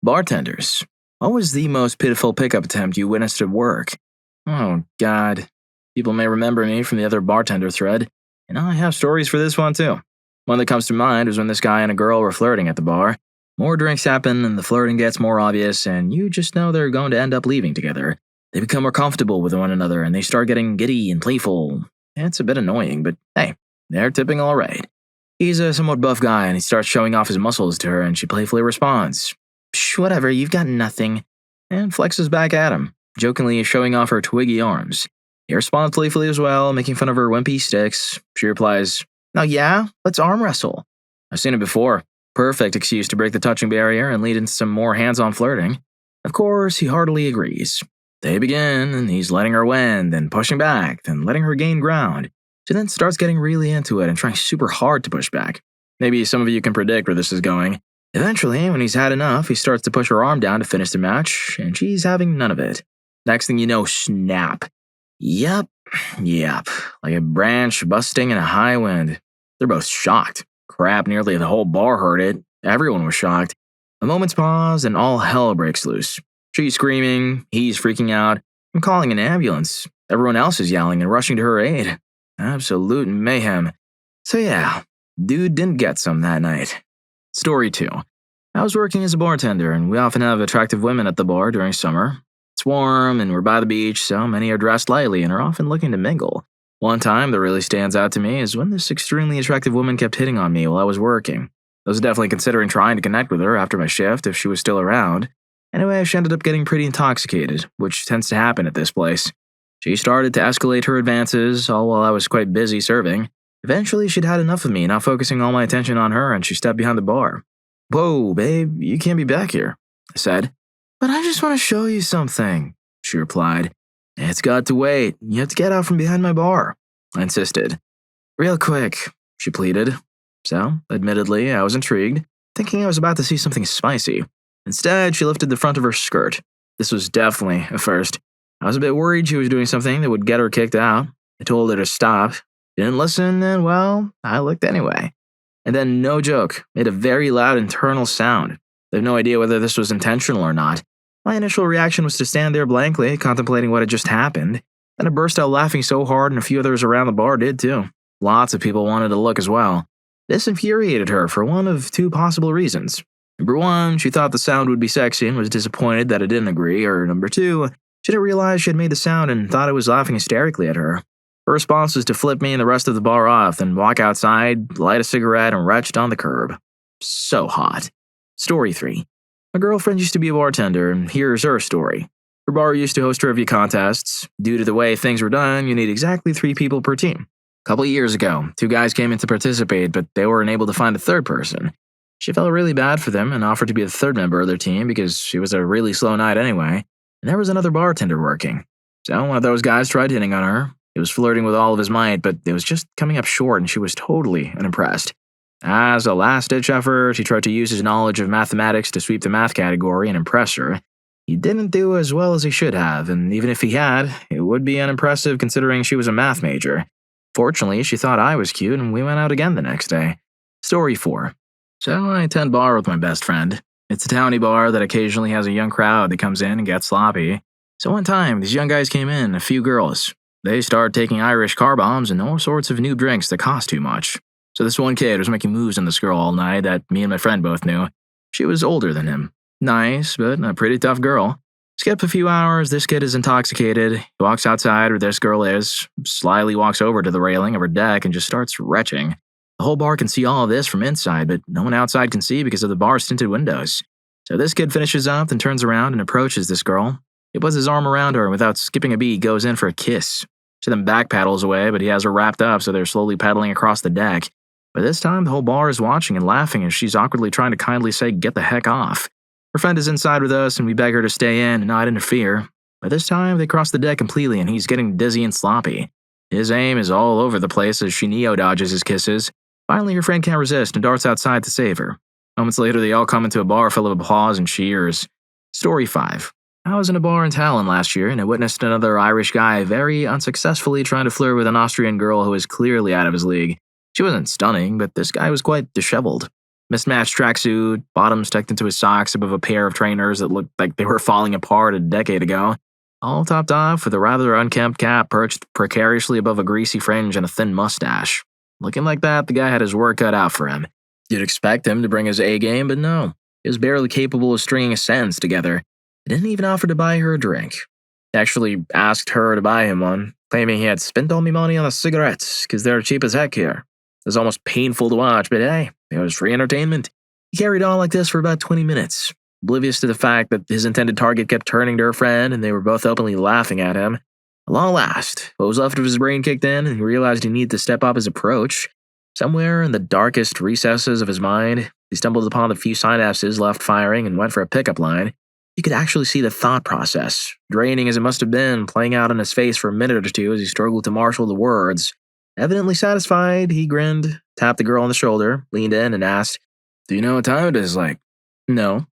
Bartenders. What was the most pitiful pickup attempt you witnessed at work? Oh, God. People may remember me from the other bartender thread, and I have stories for this one too. One that comes to mind was when this guy and a girl were flirting at the bar. More drinks happen, and the flirting gets more obvious, and you just know they're going to end up leaving together. They become more comfortable with one another, and they start getting giddy and playful. It's a bit annoying, but hey, they're tipping all right. He's a somewhat buff guy, and he starts showing off his muscles to her, and she playfully responds, "Psh, whatever, you've got nothing," and flexes back at him, jokingly showing off her twiggy arms. He responds playfully as well, making fun of her wimpy sticks. She replies, "Oh yeah? Let's arm wrestle." I've seen it before. Perfect excuse to break the touching barrier and lead into some more hands-on flirting. Of course, he heartily agrees. They begin, and he's letting her win, then pushing back, then letting her gain ground. She then starts getting really into it and trying super hard to push back. Maybe some of you can predict where this is going. Eventually, when he's had enough, he starts to push her arm down to finish the match, and she's having none of it. Next thing you know, snap. Yep, like a branch busting in a high wind. They're both shocked. Crap, nearly the whole bar heard it. Everyone was shocked. A moment's pause, and all hell breaks loose. She's screaming, he's freaking out, and calling an ambulance. Everyone else is yelling and rushing to her aid. Absolute mayhem. So yeah, dude didn't get some that night. Story 2. I was working as a bartender, and we often have attractive women at the bar during summer. It's warm, and we're by the beach, so many are dressed lightly and are often looking to mingle. One time that really stands out to me is when this extremely attractive woman kept hitting on me while I was working. I was definitely considering trying to connect with her after my shift if she was still around. Anyway, she ended up getting pretty intoxicated, which tends to happen at this place. She started to escalate her advances, all while I was quite busy serving. Eventually, she'd had enough of me, not focusing all my attention on her, and she stepped behind the bar. "Whoa, babe, you can't be back here," I said. "But I just want to show you something," she replied. "It's got to wait. You have to get out from behind my bar," I insisted. "Real quick," she pleaded. So, admittedly, I was intrigued, thinking I was about to see something spicy. Instead, she lifted the front of her skirt. This was definitely a first. I was a bit worried she was doing something that would get her kicked out. I told her to stop. She didn't listen, and well, I looked anyway. And then, no joke, made a very loud internal sound. I have no idea whether this was intentional or not. My initial reaction was to stand there blankly, contemplating what had just happened. Then I burst out laughing so hard, and a few others around the bar did too. Lots of people wanted to look as well. This infuriated her for one of two possible reasons. Number one, she thought the sound would be sexy and was disappointed that I didn't agree, or number two, she didn't realize she had made the sound and thought I was laughing hysterically at her. Her response was to flip me and the rest of the bar off, then walk outside, light a cigarette, and retched on the curb. So hot. Story 3. My girlfriend used to be a bartender, and here's her story. Her bar used to host trivia contests. Due to the way things were done, you need exactly 3 people per team. A couple of years ago, 2 guys came in to participate, but they weren't able to find a third person. She felt really bad for them and offered to be the third member of their team because it was a really slow night anyway, and there was another bartender working. So one of those guys tried hitting on her. He was flirting with all of his might, but it was just coming up short, and she was totally unimpressed. As a last-ditch effort, he tried to use his knowledge of mathematics to sweep the math category and impress her. He didn't do as well as he should have, and even if he had, it would be unimpressive considering she was a math major. Fortunately, she thought I was cute, and we went out again the next day. Story 4. So I attend bar with my best friend. It's a towny bar that occasionally has a young crowd that comes in and gets sloppy. So one time, these young guys came in, a few girls. They started taking Irish car bombs and all sorts of new drinks that cost too much. So this one kid was making moves on this girl all night that me and my friend both knew. She was older than him. Nice, but a pretty tough girl. Skip a few hours, this kid is intoxicated. He walks outside where this girl is, slyly walks over to the railing of her deck and just starts retching. The whole bar can see all of this from inside, but no one outside can see because of the bar's tinted windows. So this kid finishes up and turns around and approaches this girl. He puts his arm around her and without skipping a beat goes in for a kiss. She then backpedals away, but he has her wrapped up so they're slowly pedaling across the deck. By this time, the whole bar is watching and laughing as she's awkwardly trying to kindly say, "Get the heck off." Her friend is inside with us and we beg her to stay in and not interfere. By this time, they cross the deck completely and he's getting dizzy and sloppy. His aim is all over the place as she neo-dodges his kisses. Finally, her friend can't resist and darts outside to save her. Moments later, they all come into a bar full of applause and cheers. Story 5. I was in a bar in Tallinn last year and I witnessed another Irish guy very unsuccessfully trying to flirt with an Austrian girl who was clearly out of his league. She wasn't stunning, but this guy was quite disheveled. Mismatched tracksuit, bottoms tucked into his socks above a pair of trainers that looked like they were falling apart a decade ago, all topped off with a rather unkempt cap perched precariously above a greasy fringe and a thin mustache. Looking like that, the guy had his work cut out for him. You'd expect him to bring his A game, but no. He was barely capable of stringing a sentence together. He didn't even offer to buy her a drink. He actually asked her to buy him one, claiming he had spent all my money on the cigarettes because they're cheap as heck here. It was almost painful to watch, but hey, it was free entertainment. He carried on like this for about 20 minutes, oblivious to the fact that his intended target kept turning to her friend and they were both openly laughing at him. At long last, what was left of his brain kicked in and he realized he needed to step up his approach. Somewhere in the darkest recesses of his mind, he stumbled upon the few synapses left firing and went for a pickup line. You could actually see the thought process, draining as it must have been, playing out on his face for a minute or two as he struggled to marshal the words. Evidently satisfied, he grinned, tapped the girl on the shoulder, leaned in, and asked, "Do you know what time it is, like?" "No."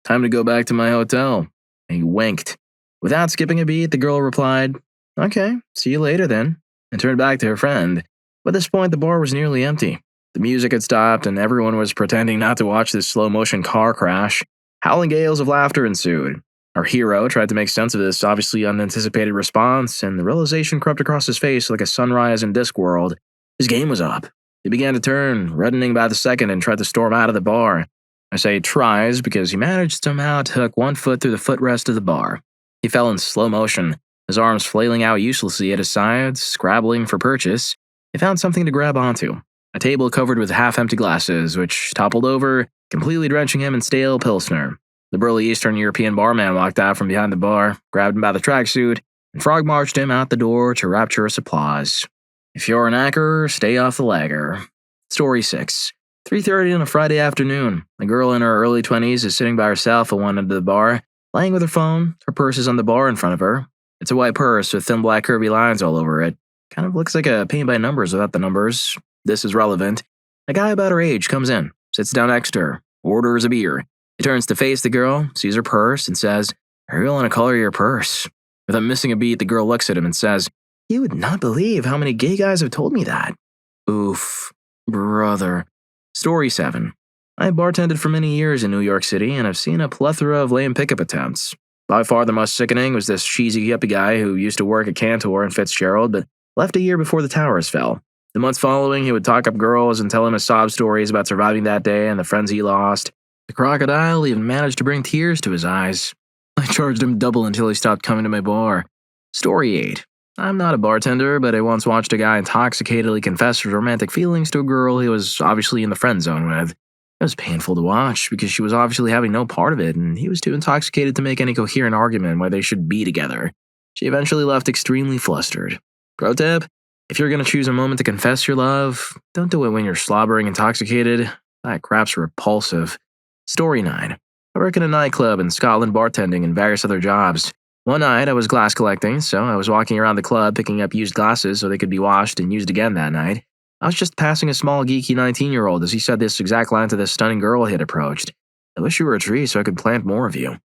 "Time to go back to my hotel." And he winked. Without skipping a beat, the girl replied, "Okay, see you later then," and turned back to her friend. By this point, the bar was nearly empty. The music had stopped, and everyone was pretending not to watch this slow-motion car crash. Howling gales of laughter ensued. Our hero tried to make sense of this obviously unanticipated response, and the realization crept across his face like a sunrise in Discworld. His game was up. He began to turn, reddening by the second, and tried to storm out of the bar. I say tries because he managed somehow to hook one foot through the footrest of the bar. He fell in slow motion, his arms flailing out uselessly at his sides, scrabbling for purchase. He found something to grab onto. A table covered with half-empty glasses, which toppled over, completely drenching him in stale Pilsner. The burly Eastern European barman walked out from behind the bar, grabbed him by the tracksuit, and frog-marched him out the door to rapturous applause. If you're an actor, stay off the lagger. Story 6. 3:30 on a Friday afternoon. A girl in her early 20s is sitting by herself at one end of the bar, playing with her phone. Her purse is on the bar in front of her. It's a white purse with thin black curvy lines all over it. Kind of looks like a paint by numbers without the numbers. This is relevant. A guy about her age comes in, sits down next to her, orders a beer. He turns to face the girl, sees her purse, and says, "I really want to color your purse." Without missing a beat, the girl looks at him and says, "You would not believe how many gay guys have told me that." Oof, brother. Story 7. I bartended for many years in New York City, and I've seen a plethora of lame pickup attempts. By far the most sickening was this cheesy hippie guy who used to work at Cantor in Fitzgerald, but left a year before the towers fell. The months following, he would talk up girls and tell him his sob stories about surviving that day and the friends he lost. The crocodile even managed to bring tears to his eyes. I charged him double until he stopped coming to my bar. Story 8. I'm not a bartender, but I once watched a guy intoxicatedly confess his romantic feelings to a girl he was obviously in the friend zone with. It was painful to watch because she was obviously having no part of it, and he was too intoxicated to make any coherent argument why they should be together. She eventually left extremely flustered. Pro tip: if you're going to choose a moment to confess your love, don't do it when you're slobbering intoxicated. That crap's repulsive. Story 9. I work in a nightclub in Scotland bartending and various other jobs. One night I was glass collecting, so I was walking around the club picking up used glasses so they could be washed and used again that night. I was just passing a small geeky 19-year-old as he said this exact line to this stunning girl he had approached. "I wish you were a tree so I could plant more of you."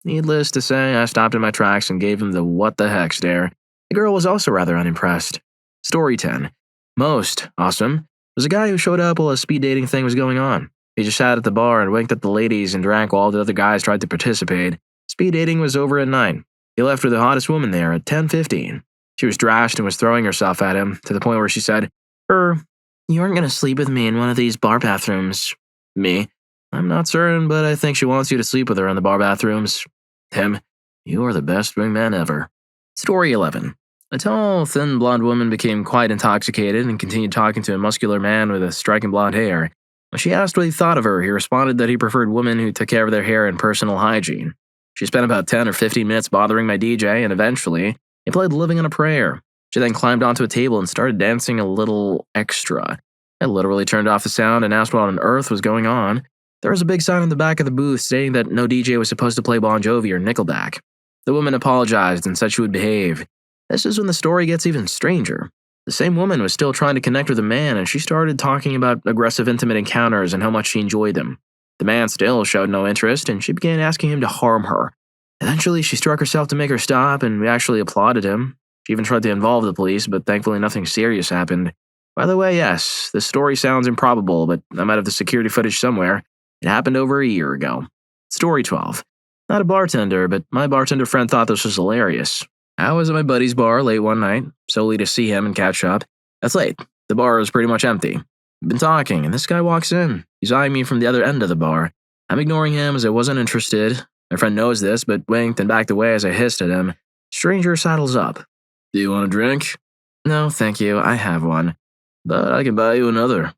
Needless to say, I stopped in my tracks and gave him the what the heck stare. The girl was also rather unimpressed. Story 10. Most awesome was a guy who showed up while a speed dating thing was going on. He just sat at the bar and winked at the ladies and drank while the other guys tried to participate. Speed dating was over at 9. He left with the hottest woman there at 10:15. She was trashed and was throwing herself at him, to the point where she said, "You aren't going to sleep with me in one of these bar bathrooms." Me: "I'm not certain, but I think she wants you to sleep with her in the bar bathrooms." Him: "You are the best wingman ever." Story 11. A tall, thin blonde woman became quite intoxicated and continued talking to a muscular man with a striking blonde hair. When she asked what he thought of her, he responded that he preferred women who took care of their hair and personal hygiene. She spent about 10 or 15 minutes bothering my DJ, and eventually, he played Living on a Prayer. She then climbed onto a table and started dancing a little extra. I literally turned off the sound and asked what on earth was going on. There was a big sign in the back of the booth stating that no DJ was supposed to play Bon Jovi or Nickelback. The woman apologized and said she would behave. This is when the story gets even stranger. The same woman was still trying to connect with a man, and she started talking about aggressive intimate encounters and how much she enjoyed them. The man still showed no interest, and she began asking him to harm her. Eventually, she struck herself to make her stop, and we actually applauded him. She even tried to involve the police, but thankfully nothing serious happened. By the way, yes, this story sounds improbable, but I might have the security footage somewhere. It happened over a year ago. Story 12. Not a bartender, but my bartender friend thought this was hilarious. I was at my buddy's bar late one night, solely to see him and catch up. That's late. The bar was pretty much empty. We've been talking, and this guy walks in. He's eyeing me from the other end of the bar. I'm ignoring him as I wasn't interested. My friend knows this, but winked and backed away as I hissed at him. Stranger sidles up. Do you want a drink? No, thank you. I have one. But I can buy you another.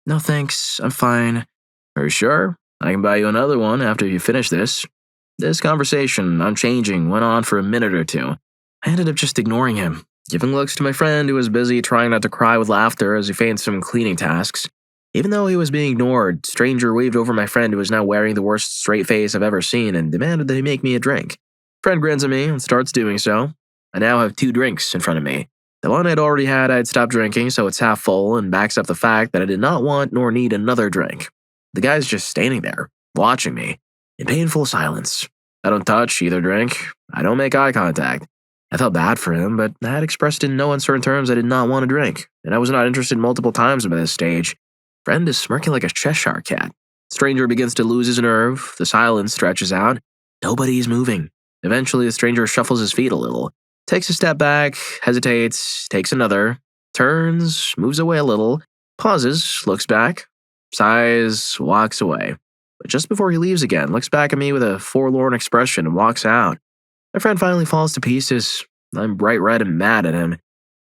No, thanks. I'm fine. Are you sure? I can buy you another one after you finish this. This conversation, I'm changing, went on for a minute or two. I ended up just ignoring him, giving looks to my friend who was busy trying not to cry with laughter as he feigned some cleaning tasks. Even though he was being ignored, Stranger waved over my friend who was now wearing the worst straight face I've ever seen and demanded that he make me a drink. Friend grins at me and starts doing so. I now have 2 drinks in front of me. The one I'd already had, I'd stopped drinking, so it's half full and backs up the fact that I did not want nor need another drink. The guy's just standing there, watching me, in painful silence. I don't touch either drink. I don't make eye contact. I felt bad for him, but I had expressed in no uncertain terms I did not want a drink, and I was not interested multiple times by this stage. Friend is smirking like a Cheshire cat. Stranger begins to lose his nerve. The silence stretches out. Nobody's moving. Eventually, the stranger shuffles his feet a little, takes a step back, hesitates, takes another, turns, moves away a little, pauses, looks back, sighs, walks away. But just before he leaves again, looks back at me with a forlorn expression and walks out. My friend finally falls to pieces. I'm bright red and mad at him.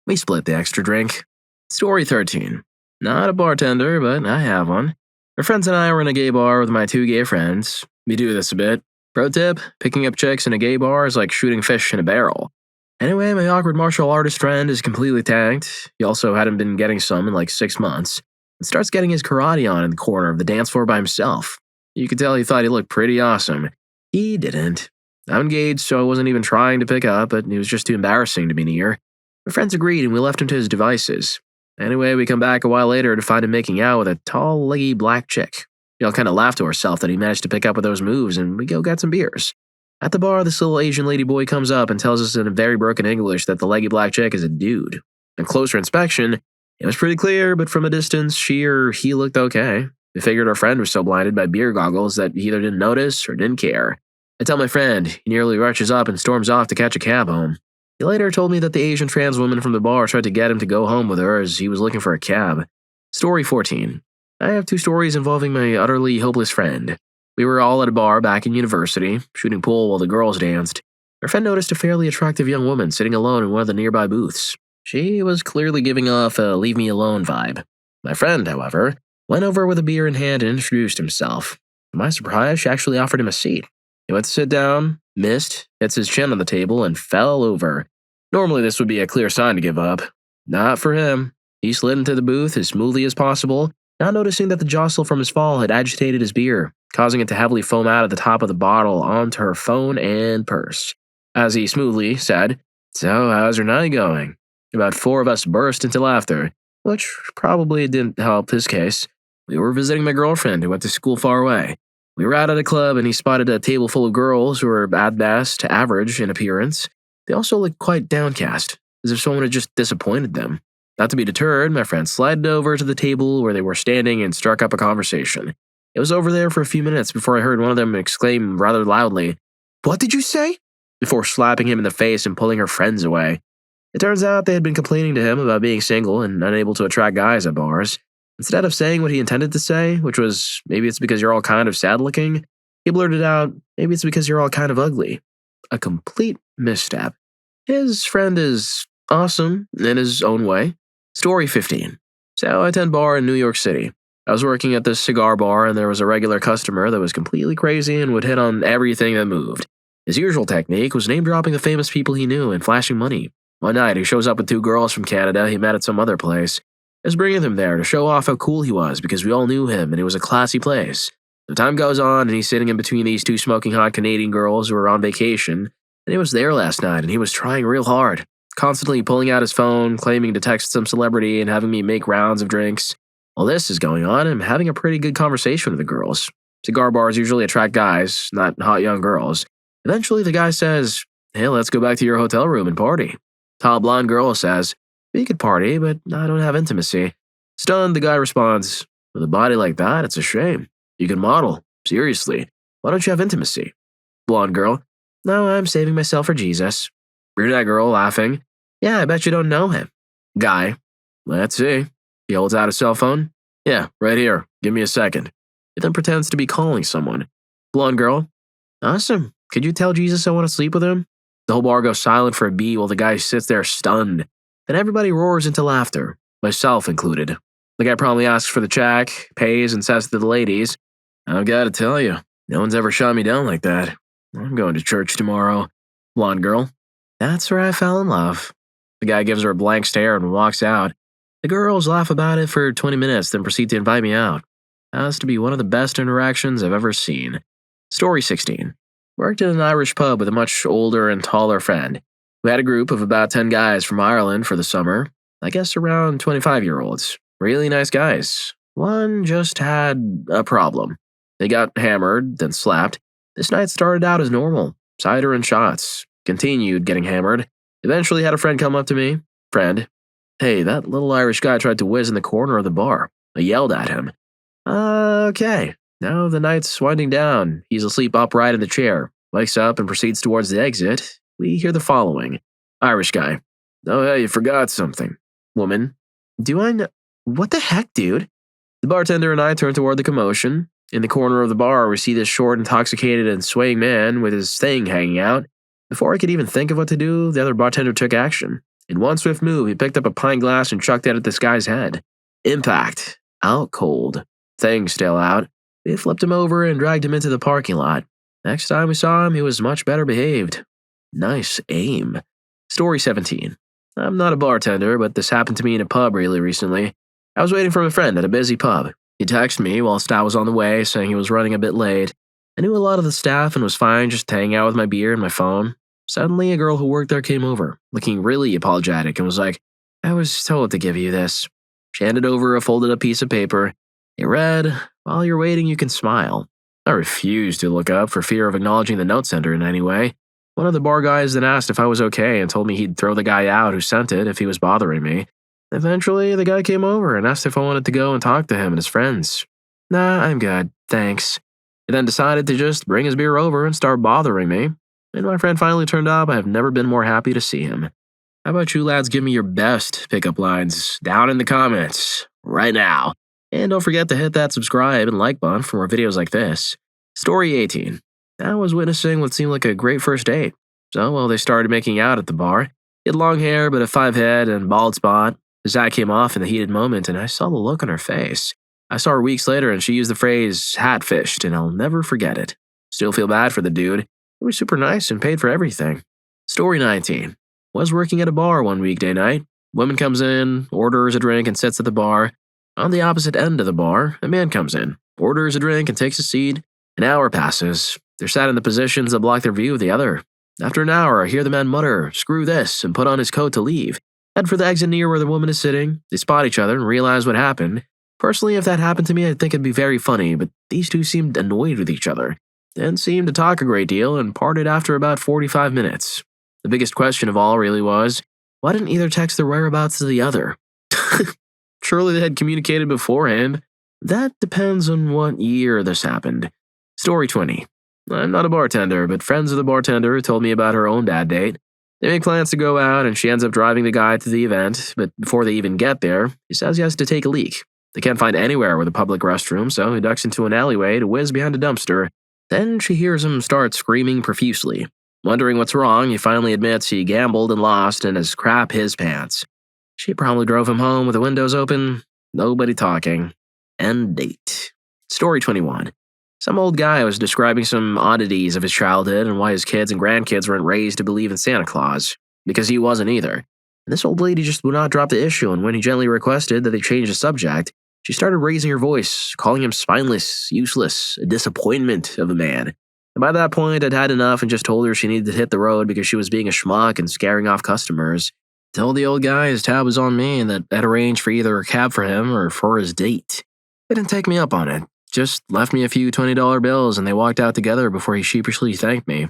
We split the extra drink. Story 13. Not a bartender, but I have one. My friends and I were in a gay bar with my 2 gay friends. We do this a bit. Pro tip, picking up chicks in a gay bar is like shooting fish in a barrel. Anyway, my awkward martial artist friend is completely tanked. He also hadn't been getting some in like 6 months. And starts getting his karate on in the corner of the dance floor by himself. You could tell he thought he looked pretty awesome. He didn't. I'm engaged, so I wasn't even trying to pick up, but he was just too embarrassing to be near. My friends agreed, and we left him to his devices. Anyway, we come back a while later to find him making out with a tall, leggy black chick. We all kind of laughed to ourselves that he managed to pick up with those moves, and we go get some beers. At the bar, this little Asian lady boy comes up and tells us in a very broken English that the leggy black chick is a dude. On closer inspection, it was pretty clear, but from a distance, she or he looked okay. We figured our friend was so blinded by beer goggles that he either didn't notice or didn't care. I tell my friend, he nearly rushes up and storms off to catch a cab home. He later told me that the Asian trans woman from the bar tried to get him to go home with her as he was looking for a cab. Story 14. I have 2 stories involving my utterly hopeless friend. We were all at a bar back in university, shooting pool while the girls danced. Our friend noticed a fairly attractive young woman sitting alone in one of the nearby booths. She was clearly giving off a leave me alone vibe. My friend, however, went over with a beer in hand and introduced himself. To my surprise, she actually offered him a seat. He went to sit down, missed, hits his chin on the table, and fell over. Normally this would be a clear sign to give up. Not for him. He slid into the booth as smoothly as possible, not noticing that the jostle from his fall had agitated his beer, causing it to heavily foam out at the top of the bottle onto her phone and purse. As he smoothly said, "So, how's your night going?" About 4 of us burst into laughter, which probably didn't help his case. We were visiting my girlfriend who went to school far away. We were out at a club and he spotted a table full of girls who were at best to average in appearance. They also looked quite downcast, as if someone had just disappointed them. Not to be deterred, my friend slid over to the table where they were standing and struck up a conversation. It was over there for a few minutes before I heard one of them exclaim rather loudly, "What did you say?" before slapping him in the face and pulling her friends away. It turns out they had been complaining to him about being single and unable to attract guys at bars. Instead of saying what he intended to say, which was, "Maybe it's because you're all kind of sad-looking," he blurted out, "Maybe it's because you're all kind of ugly." A complete misstep. His friend is awesome in his own way. Story 15. So I attend bar in New York City. I was working at this cigar bar and there was a regular customer that was completely crazy and would hit on everything that moved. His usual technique was name-dropping the famous people he knew and flashing money. One night, he shows up with 2 girls from Canada he met at some other place. I was bringing them there to show off how cool he was because we all knew him and it was a classy place. The time goes on and he's sitting in between these 2 smoking hot Canadian girls who were on vacation, and he was there last night and he was trying real hard, constantly pulling out his phone, claiming to text some celebrity and having me make rounds of drinks. While this is going on, I'm having a pretty good conversation with the girls. Cigar bars usually attract guys, not hot young girls. Eventually the guy says, "Hey, let's go back to your hotel room and party." Tall blonde girl says, "We could party, but I don't have intimacy." Stunned, the guy responds, "With a body like that, it's a shame. You can model. Seriously. Why don't you have intimacy?" Blonde girl, "No, I'm saving myself for Jesus." Brunette girl, laughing, "Yeah, I bet you don't know him." Guy, "Let's see." He holds out a cell phone. "Yeah, right here. Give me a second." He then pretends to be calling someone. Blonde girl, "Awesome. Could you tell Jesus I want to sleep with him?" The whole bar goes silent for a beat while the guy sits there stunned. Then everybody roars into laughter, myself included. The guy promptly asks for the check, pays, and says to the ladies, "I've got to tell you, no one's ever shot me down like that. I'm going to church tomorrow." Blonde girl, "That's where I fell in love." The guy gives her a blank stare and walks out. The girls laugh about it for 20 minutes, then proceed to invite me out. That has to be one of the best interactions I've ever seen. Story 16. Worked in an Irish pub with a much older and taller friend. We had a group of about 10 guys from Ireland for the summer. I guess around 25-year-olds. Really nice guys. One just had a problem. They got hammered, then slapped. This night started out as normal. Cider and shots. Continued getting hammered. Eventually had a friend come up to me. Friend, "Hey, that little Irish guy tried to whiz in the corner of the bar." I yelled at him. Okay. Now the night's winding down. He's asleep upright in the chair. Wakes up and proceeds towards the exit. We hear the following. Irish guy, "Oh, hey, you forgot something." Woman, "Do I know? What the heck, dude?" The bartender and I turn toward the commotion. In the corner of the bar, we see this short, intoxicated, and swaying man with his thing hanging out. Before I could even think of what to do, the other bartender took action. In one swift move, he picked up a pint glass and chucked it at this guy's head. Impact. Out cold. Thing still out. We flipped him over and dragged him into the parking lot. Next time we saw him, he was much better behaved. Nice aim. Story 17. I'm not a bartender, but this happened to me in a pub really recently. I was waiting for a friend at a busy pub. He texted me whilst I was on the way, saying he was running a bit late. I knew a lot of the staff and was fine just hanging out with my beer and my phone. Suddenly, a girl who worked there came over, looking really apologetic, and was like, "I was told to give you this." She handed over a folded up piece of paper. It read, "While you're waiting, you can smile." I refused to look up for fear of acknowledging the note sender in any way. One of the bar guys then asked if I was okay and told me he'd throw the guy out who sent it if he was bothering me. Eventually, the guy came over and asked if I wanted to go and talk to him and his friends. Nah, I'm good, thanks. He then decided to just bring his beer over and start bothering me. And my friend finally turned up. I have never been more happy to see him. How about you lads give me your best pickup lines down in the comments right now. And don't forget to hit that subscribe and like button for more videos like this. Story 18. I was witnessing what seemed like a great first date. So, well, they started making out at the bar. He had long hair but a 5 head and bald spot. His eye came off in the heated moment and I saw the look on her face. I saw her weeks later and she used the phrase "hat-fished" and I'll never forget it. Still feel bad for the dude. He was super nice and paid for everything. Story 19. Was working at a bar one weekday night. Woman comes in, orders a drink and sits at the bar. On the opposite end of the bar, a man comes in, orders a drink and takes a seat. An hour passes. They're sat in the positions that block their view of the other. After an hour, I hear the man mutter, "Screw this," and put on his coat to leave. Head for the exit near where the woman is sitting. They spot each other and realize what happened. Personally, if that happened to me, I'd think it'd be very funny, but these two seemed annoyed with each other. Then seemed to talk a great deal and parted after about 45 minutes. The biggest question of all really was, why didn't either text their whereabouts to the other? Surely they had communicated beforehand. That depends on what year this happened. Story 20. I'm not a bartender, but friends of the bartender told me about her own bad date. They make plans to go out, and she ends up driving the guy to the event, but before they even get there, he says he has to take a leak. They can't find anywhere with a public restroom, so he ducks into an alleyway to whiz behind a dumpster. Then she hears him start screaming profusely. Wondering what's wrong, he finally admits he gambled and lost and has crap his pants. She probably drove him home with the windows open, nobody talking. End date. Story 21. Some old guy was describing some oddities of his childhood and why his kids and grandkids weren't raised to believe in Santa Claus, because he wasn't either. And this old lady just would not drop the issue, and when he gently requested that they change the subject, she started raising her voice, calling him spineless, useless, a disappointment of a man. And by that point, I'd had enough and just told her she needed to hit the road because she was being a schmuck and scaring off customers. Told the old guy his tab was on me and that I'd arranged for either a cab for him or for his date. They didn't take me up on it. Just left me a few $20 bills and they walked out together before he sheepishly thanked me.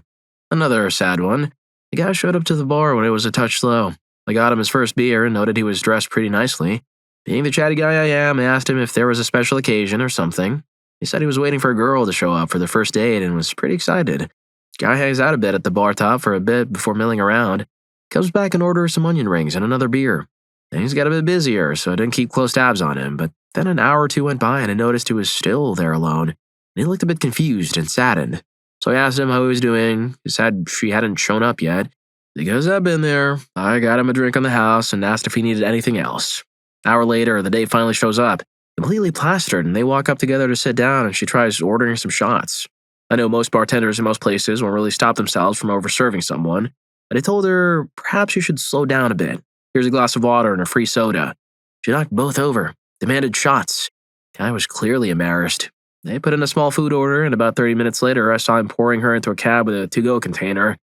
Another sad one. The guy showed up to the bar when it was a touch slow. I got him his first beer and noted he was dressed pretty nicely. Being the chatty guy I am, I asked him if there was a special occasion or something. He said he was waiting for a girl to show up for their first date and was pretty excited. Guy hangs out a bit at the bar top for a bit before milling around. Comes back and orders some onion rings and another beer. Things got a bit busier, so I didn't keep close tabs on him, but then an hour or two went by and I noticed he was still there alone, and he looked a bit confused and saddened. So I asked him how he was doing. He said she hadn't shown up yet. Because I've been there, I got him a drink on the house and asked if he needed anything else. An hour later, the date finally shows up, completely plastered, and they walk up together to sit down and she tries ordering some shots. I know most bartenders in most places won't really stop themselves from overserving someone, but I told her perhaps she should slow down a bit. Here's a glass of water and a free soda. She knocked both over, demanded shots. I was clearly embarrassed. They put in a small food order, and about 30 minutes later, I saw him pouring her into a cab with a to-go container.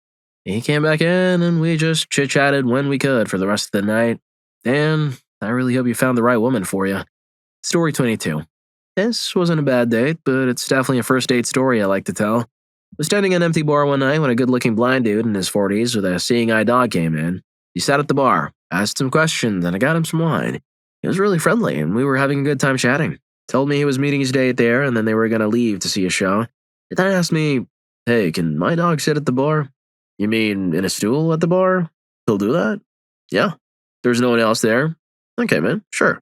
He came back in, and we just chit-chatted when we could for the rest of the night. Dan, I really hope you found the right woman for you. Story 22. This wasn't a bad date, but it's definitely a first date story I like to tell. I was standing in an empty bar one night when a good-looking blind dude in his 40s with a seeing-eye dog came in. He sat at the bar, asked some questions, and I got him some wine. He was really friendly, and we were having a good time chatting. Told me he was meeting his date there, and then they were going to leave to see a show. He then asked me, "Hey, can my dog sit at the bar?" "You mean in a stool at the bar?" "He'll do that?" "Yeah." "There's no one else there?" "Okay, man, sure."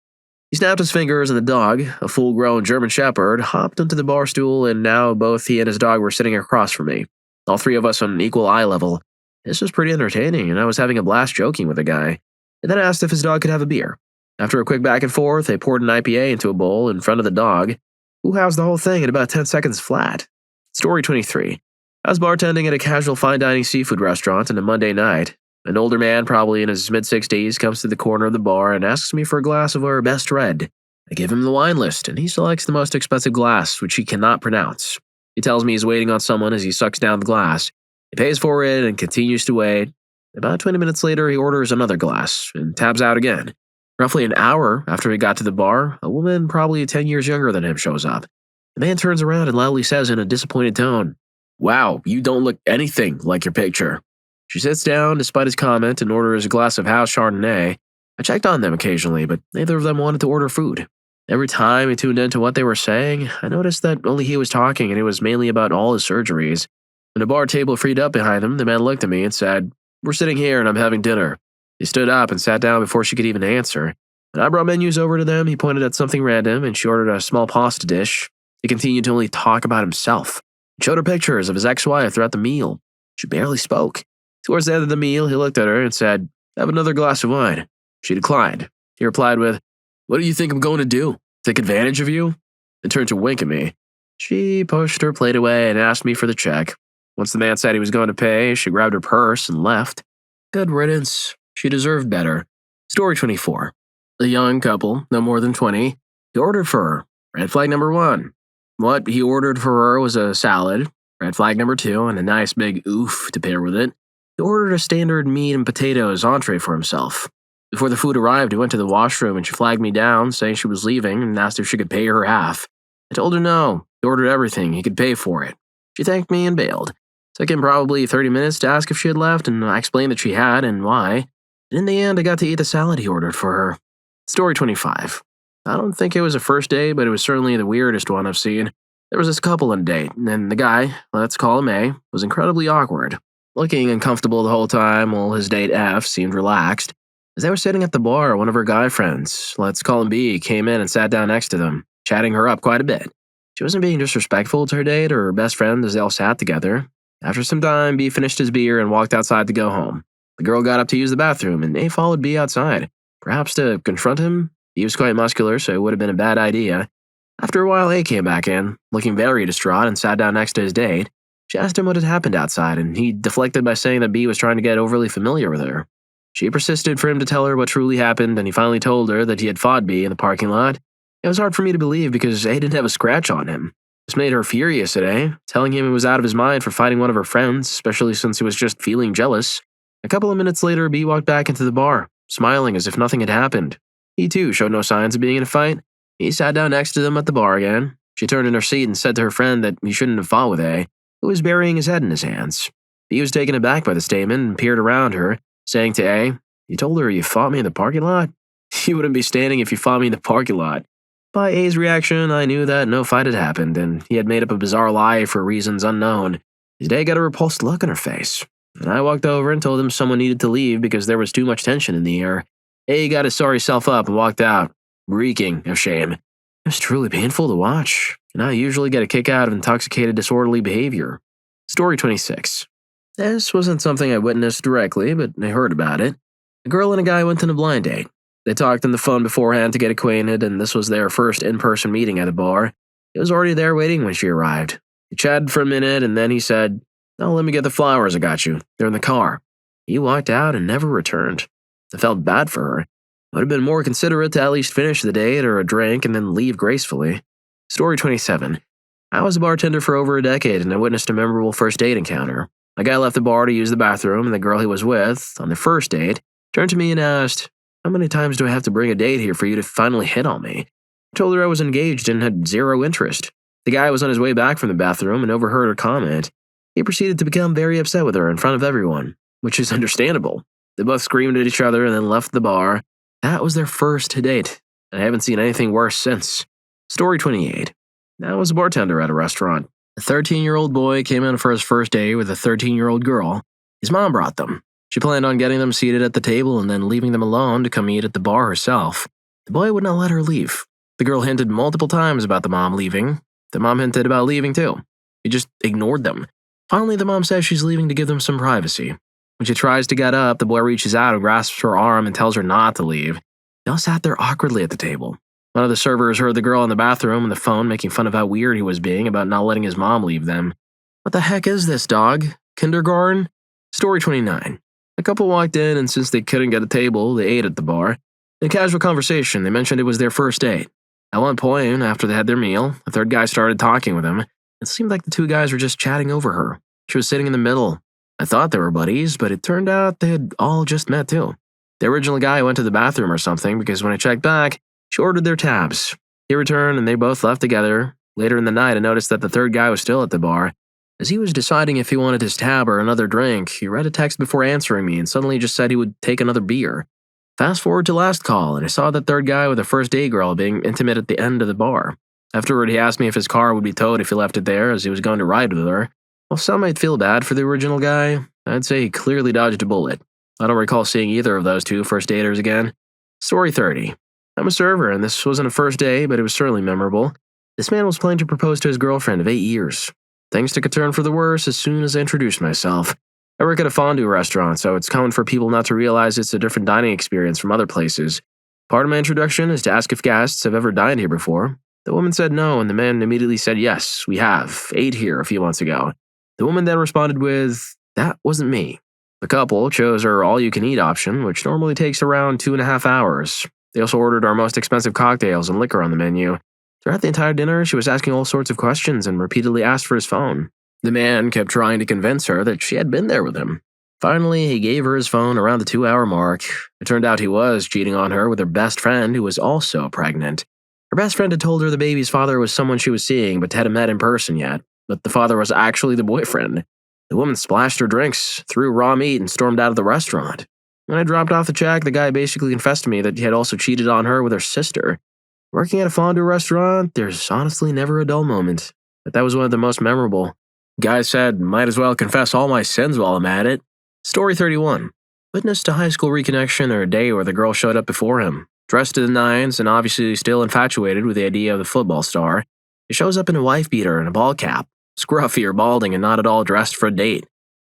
He snapped his fingers, and the dog, a full-grown German Shepherd, hopped onto the bar stool, and now both he and his dog were sitting across from me. All three of us on an equal eye level. This was pretty entertaining, and I was having a blast joking with the guy. He then asked if his dog could have a beer. After a quick back and forth, they poured an IPA into a bowl in front of the dog, who housed the whole thing in about 10 seconds flat. Story 23. I was bartending at a casual fine dining seafood restaurant on a Monday night. An older man, probably in his mid-60s, comes to the corner of the bar and asks me for a glass of our best red. I give him the wine list, and he selects the most expensive glass, which he cannot pronounce. He tells me he's waiting on someone as he sucks down the glass. He pays for it and continues to wait. About 20 minutes later, he orders another glass and tabs out again. Roughly an hour after he got to the bar, a woman probably 10 years younger than him shows up. The man turns around and loudly says in a disappointed tone, "Wow, you don't look anything like your picture." She sits down despite his comment and orders a glass of house Chardonnay. I checked on them occasionally, but neither of them wanted to order food. Every time he tuned into what they were saying, I noticed that only he was talking and it was mainly about all his surgeries. When the bar table freed up behind him, the man looked at me and said, "We're sitting here and I'm having dinner." He stood up and sat down before she could even answer. When I brought menus over to them, he pointed at something random and she ordered a small pasta dish. He continued to only talk about himself. He showed her pictures of his ex-wife throughout the meal. She barely spoke. Towards the end of the meal, he looked at her and said, "Have another glass of wine." She declined. He replied with, "What do you think I'm going to do? Take advantage of you?" And turned to wink at me. She pushed her plate away and asked me for the check. Once the man said he was going to pay, she grabbed her purse and left. Good riddance. She deserved better. Story 24. A young couple, no more than 20, he ordered for her. Red flag number 1. What he ordered for her was a salad. Red flag number 2, and a nice big oof to pair with it. He ordered a standard meat and potatoes entree for himself. Before the food arrived, he went to the washroom and she flagged me down, saying she was leaving and asked if she could pay her half. I told her no. He ordered everything. He could pay for it. She thanked me and bailed. Took him probably 30 minutes to ask if she had left, and I explained that she had and why. And in the end, I got to eat the salad he ordered for her. Story 25. I don't think it was a first date, but it was certainly the weirdest one I've seen. There was this couple on a date, and the guy, let's call him A, was incredibly awkward. Looking uncomfortable the whole time while his date F seemed relaxed. As they were sitting at the bar, one of her guy friends, let's call him B, came in and sat down next to them, chatting her up quite a bit. She wasn't being disrespectful to her date or her best friend as they all sat together. After some time, B finished his beer and walked outside to go home. The girl got up to use the bathroom, and A followed B outside. Perhaps to confront him? He was quite muscular, so it would have been a bad idea. After a while, A came back in, looking very distraught, and sat down next to his date. She asked him what had happened outside, and he deflected by saying that B was trying to get overly familiar with her. She persisted for him to tell her what truly happened, and he finally told her that he had fought B in the parking lot. It was hard for me to believe because A didn't have a scratch on him. This made her furious at A, telling him he was out of his mind for fighting one of her friends, especially since he was just feeling jealous. A couple of minutes later, B walked back into the bar, smiling as if nothing had happened. He too showed no signs of being in a fight. He sat down next to them at the bar again. She turned in her seat and said to her friend that he shouldn't have fought with A, who was burying his head in his hands. B was taken aback by the statement and peered around her, saying to A, "You told her you fought me in the parking lot?" You wouldn't be standing if you fought me in the parking lot. By A's reaction, I knew that no fight had happened, and he had made up a bizarre lie for reasons unknown. His day got a repulsed look on her face, and I walked over and told him someone needed to leave because there was too much tension in the air. A got his sorry self up and walked out, reeking of shame. It was truly painful to watch, and I usually get a kick out of intoxicated disorderly behavior. Story 26. This wasn't something I witnessed directly, but I heard about it. A girl and a guy went on a blind date. They talked on the phone beforehand to get acquainted, and this was their first in-person meeting at a bar. He was already there waiting when she arrived. He chatted for a minute, and then he said, "Oh, let me get the flowers, I got you. They're in the car." He walked out and never returned. I felt bad for her. I would have been more considerate to at least finish the date or a drink and then leave gracefully. Story 27. I was a bartender for over a decade, and I witnessed a memorable first date encounter. A guy left the bar to use the bathroom, and the girl he was with, on their first date, turned to me and asked, "How many times do I have to bring a date here for you to finally hit on me?" I told her I was engaged and had zero interest. The guy was on his way back from the bathroom and overheard her comment. He proceeded to become very upset with her in front of everyone, which is understandable. They both screamed at each other and then left the bar. That was their first date, and I haven't seen anything worse since. Story 28. I was a bartender at a restaurant. A 13-year-old boy came in for his first date with a 13-year-old girl. His mom brought them. She planned on getting them seated at the table and then leaving them alone to come eat at the bar herself. The boy would not let her leave. The girl hinted multiple times about the mom leaving. The mom hinted about leaving too. He just ignored them. Finally, the mom says she's leaving to give them some privacy. When she tries to get up, the boy reaches out and grasps her arm and tells her not to leave. They all sat there awkwardly at the table. One of the servers heard the girl in the bathroom on the phone making fun of how weird he was being about not letting his mom leave them. What the heck is this, dog? Kindergarten? Story 29. A couple walked in, and since they couldn't get a table, they ate at the bar. In a casual conversation, they mentioned it was their first date. At one point, after they had their meal, a third guy started talking with him. It seemed like the two guys were just chatting over her. She was sitting in the middle. I thought they were buddies, but it turned out they had all just met too. The original guy went to the bathroom or something because when I checked back, she ordered their tabs. He returned and they both left together. Later in the night, I noticed that the third guy was still at the bar. As he was deciding if he wanted his tab or another drink, he read a text before answering me and suddenly just said he would take another beer. Fast forward to last call, and I saw that third guy with the first date girl being intimate at the end of the bar. Afterward, he asked me if his car would be towed if he left it there, as he was going to ride with her. While some might feel bad for the original guy, I'd say he clearly dodged a bullet. I don't recall seeing either of those two first daters again. Story 30. I'm a server, and this wasn't a first day, but it was certainly memorable. This man was planning to propose to his girlfriend of 8 years. Things took a turn for the worse as soon as I introduced myself. I work at a fondue restaurant, so it's common for people not to realize it's a different dining experience from other places. Part of my introduction is to ask if guests have ever dined here before. The woman said no, and the man immediately said, "Yes, we have. Ate here a few months ago." The woman then responded with, "That wasn't me." The couple chose our all-you-can-eat option, which normally takes around 2.5 hours. They also ordered our most expensive cocktails and liquor on the menu. Throughout the entire dinner, she was asking all sorts of questions and repeatedly asked for his phone. The man kept trying to convince her that she had been there with him. Finally, he gave her his phone around the 2-hour mark. It turned out he was cheating on her with her best friend, who was also pregnant. Her best friend had told her the baby's father was someone she was seeing but hadn't met in person yet, but the father was actually the boyfriend. The woman splashed her drinks, threw raw meat, and stormed out of the restaurant. When I dropped off the check, the guy basically confessed to me that he had also cheated on her with her sister. Working at a fondue restaurant, there's honestly never a dull moment, but that was one of the most memorable. Guy said, "Might as well confess all my sins while I'm at it." Story 31. Witnessed a high school reconnection or a day where the girl showed up before him, dressed to the nines and obviously still infatuated with the idea of the football star. She shows up in a wife beater and a ball cap, scruffy or balding and not at all dressed for a date.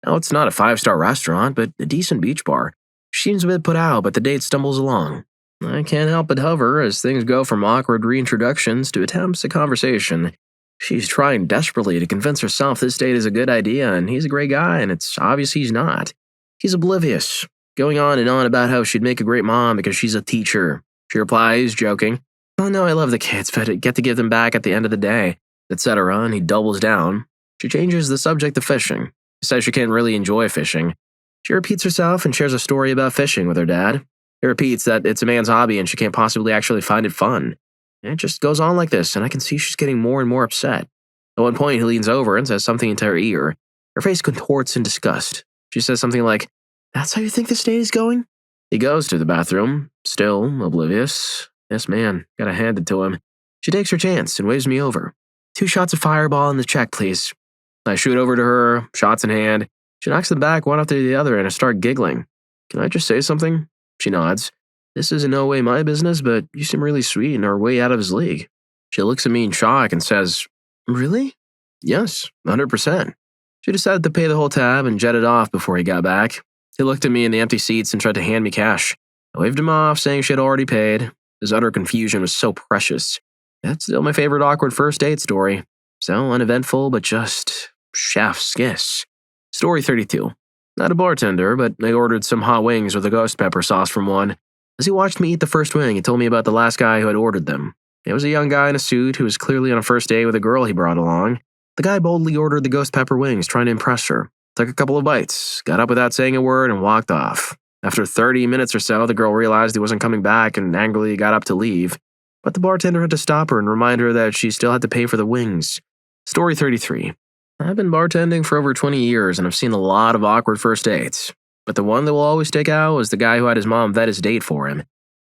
Now, it's not a 5-star restaurant, but a decent beach bar. She seems a bit put out, but the date stumbles along. I can't help but hover as things go from awkward reintroductions to attempts at conversation. She's trying desperately to convince herself this date is a good idea and he's a great guy, and it's obvious he's not. He's oblivious, going on and on about how she'd make a great mom because she's a teacher. She replies, joking, "Oh no, I love the kids, but I get to give them back at the end of the day," etc., and he doubles down. She changes the subject to fishing. She says she can't really enjoy fishing. She repeats herself and shares a story about fishing with her dad. He repeats that it's a man's hobby and she can't possibly actually find it fun. And it just goes on like this, and I can see she's getting more and more upset. At one point, he leans over and says something into her ear. Her face contorts in disgust. She says something like, "That's how you think this date is going?" He goes to the bathroom, still oblivious. Yes, man, gotta hand it to him. She takes her chance and waves me over. 2 shots of Fireball in the check, please. I shoot over to her, shots in hand. She knocks them back one after the other and I start giggling. Can I just say something? She nods. This is in no way my business, but you seem really sweet and are way out of his league. She looks at me in shock and says, Really? Yes, 100%. She decided to pay the whole tab and jetted off before he got back. He looked at me in the empty seats and tried to hand me cash. I waved him off, saying she had already paid. His utter confusion was so precious. That's still my favorite awkward first date story. So uneventful, but just chef's kiss. Story 32. Not a bartender, but I ordered some hot wings with a ghost pepper sauce from one. As he watched me eat the first wing, he told me about the last guy who had ordered them. It was a young guy in a suit who was clearly on a first date with a girl he brought along. The guy boldly ordered the ghost pepper wings, trying to impress her. Took a couple of bites, got up without saying a word, and walked off. After 30 minutes or so, the girl realized he wasn't coming back and angrily got up to leave. But the bartender had to stop her and remind her that she still had to pay for the wings. Story 33. I've been bartending for over 20 years and I've seen a lot of awkward first dates. But the one that will always stick out was the guy who had his mom vet his date for him.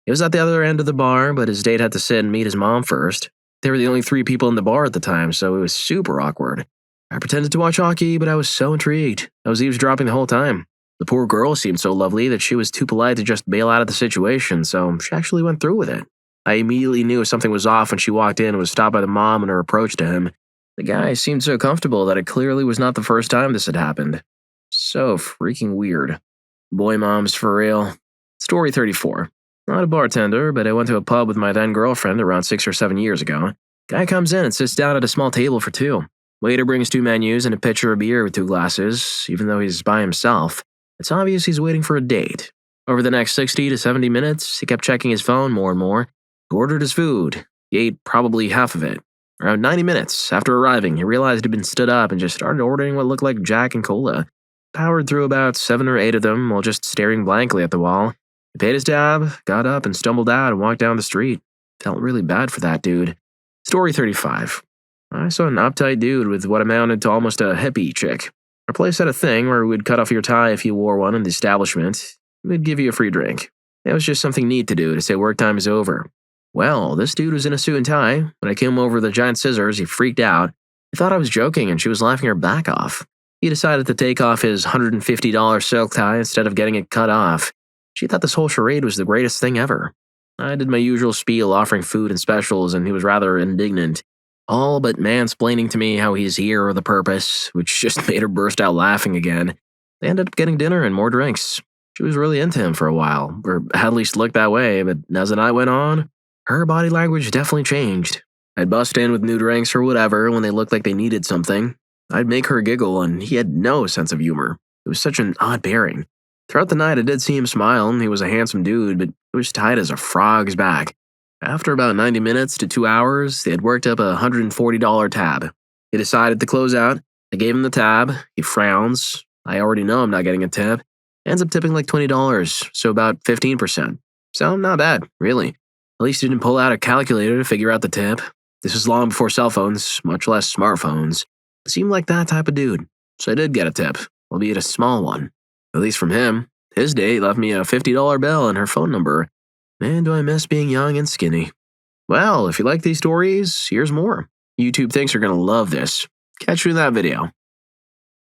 He was at the other end of the bar, but his date had to sit and meet his mom first. They were the only 3 people in the bar at the time, so it was super awkward. I pretended to watch hockey, but I was so intrigued. I was eavesdropping the whole time. The poor girl seemed so lovely that she was too polite to just bail out of the situation, so she actually went through with it. I immediately knew something was off when she walked in and was stopped by the mom and her approach to him. The guy seemed so comfortable that it clearly was not the first time this had happened. So freaking weird. Boy moms for real. Story 34. Not a bartender, but I went to a pub with my then girlfriend around 6 or 7 years ago. Guy comes in and sits down at a small table for 2. Waiter brings 2 menus and a pitcher of beer with 2 glasses, even though he's by himself. It's obvious he's waiting for a date. Over the next 60 to 70 minutes, he kept checking his phone more and more. He ordered his food. He ate probably half of it. Around 90 minutes after arriving, he realized he'd been stood up and just started ordering what looked like Jack and Cola. Powered through about 7 or 8 of them while just staring blankly at the wall. He paid his tab, got up and stumbled out and walked down the street. Felt really bad for that dude. Story 35. I saw an uptight dude with what amounted to almost a hippie chick. Our place had a thing where we'd cut off your tie if you wore one in the establishment. We'd give you a free drink. It was just something neat to do to say work time is over. Well, this dude was in a suit and tie. When I came over with the giant scissors, he freaked out. He thought I was joking and she was laughing her back off. He decided to take off his $150 silk tie instead of getting it cut off. She thought this whole charade was the greatest thing ever. I did my usual spiel offering food and specials and he was rather indignant. All but mansplaining to me how he's here with a purpose, which just made her burst out laughing again. They ended up getting dinner and more drinks. She was really into him for a while, or at least looked that way, but as the night went on, her body language definitely changed. I'd bust in with new drinks or whatever when they looked like they needed something. I'd make her giggle and he had no sense of humor. It was such an odd pairing. Throughout the night I did see him smile and he was a handsome dude, but it was tight as a frog's back. After about 90 minutes to 2 hours, they had worked up a $140 tab. He decided to close out. I gave him the tab. He frowns. I already know I'm not getting a tip. Ends up tipping like $20, so about 15%. So not bad, really. At least he didn't pull out a calculator to figure out the tip. This was long before cell phones, much less smartphones. It seemed like that type of dude. So I did get a tip, albeit a small one. At least from him. His date left me a $50 bill and her phone number. Man, do I miss being young and skinny. Well, if you like these stories, here's more. YouTube thinks you're going to love this. Catch you in that video.